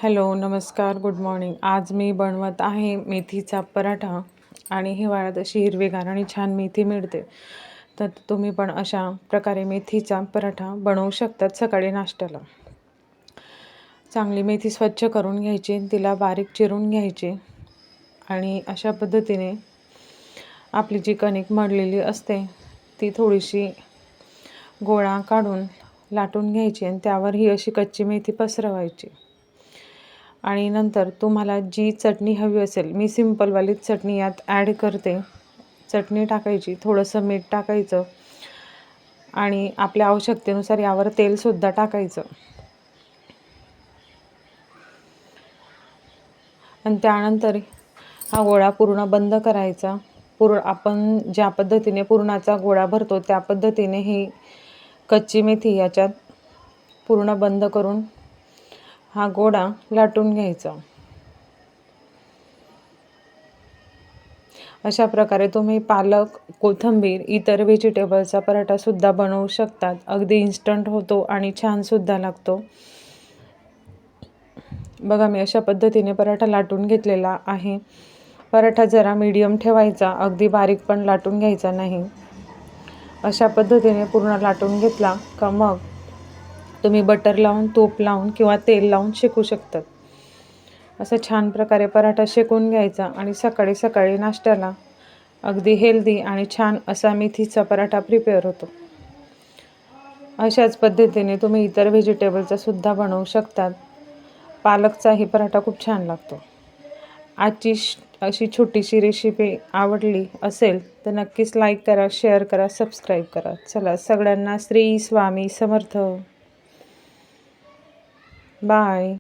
Hello, नमस्कार, good morning. आज मी बनवत आहे मेथीचा पराठा आणि हिवाळ्यात अशी हिरवीगार आणि छान मेथी मिळते. तर तुम्ही पण अशा प्रकारे मेथीचा पराठा बनवू शकतात सकाळी नाश्त्याला. चांगली मेथी स्वच्छ करून घ्यायची, तिला बारीक चिरून घ्यायची आणि अशा पद्धतीने आपली जी कणिक मळलेली असते ती थोडीशी गोळा काढून लाटून घ्यायची आणि त्यावर ही अशी कच्ची मेथी पसरवायची. आणि नंतर तुम्हाला जी चटणी हवी असेल, मी सिंपलवाली चटणी यात ॲड करते. चटणी टाकायची, थोडंसं मीठ टाकायचं आणि आपल्या आवश्यकतेनुसार यावर तेलसुद्धा टाकायचं. आणि त्यानंतर हा गोळा पूर्ण बंद करायचा. आपण ज्या पद्धतीने पुरणाचा गोळा भरतो त्या पद्धतीने ही कच्ची मेथी याच्यात पूर्ण बंद करून हा गोळा लाटून घ्यायचा. अशा प्रकारे तुम्ही पालक, कोथिंबीर, इतर व्हेजिटेबलचा पराठासुद्धा बनवू शकतात. अगदी इन्स्टंट होतो आणि छानसुद्धा लागतो. बघा, मी अशा पद्धतीने पराठा लाटून घेतलेला आहे. पराठा जरा मीडियम ठेवायचा, अगदी बारीक पण लाटून घ्यायचा नाही. अशा पद्धतीने पूर्ण लाटून घेतला का मग तुम्ही बटर लावून, तूप लावून किंवा तेल लावून शेकू शकतात. असं छान प्रकारे पराठा शेकून घ्यायचा आणि सकाळी सकाळी नाश्त्याला अगदी हेल्दी आणि छान असा मेथीचा पराठा प्रिपेअर होतो. अशाच पद्धतीने तुम्ही इतर व्हेजिटेबलचा सुद्धा बनवू शकतात. पालकचाही पराठा खूप छान लागतो. आजची अशी छोटीशी रेसिपी आवडली असेल तर नक्कीच लाईक करा, शेअर करा, सबस्क्राईब करा. चला, सगळ्यांना श्री स्वामी समर्थ. बाय.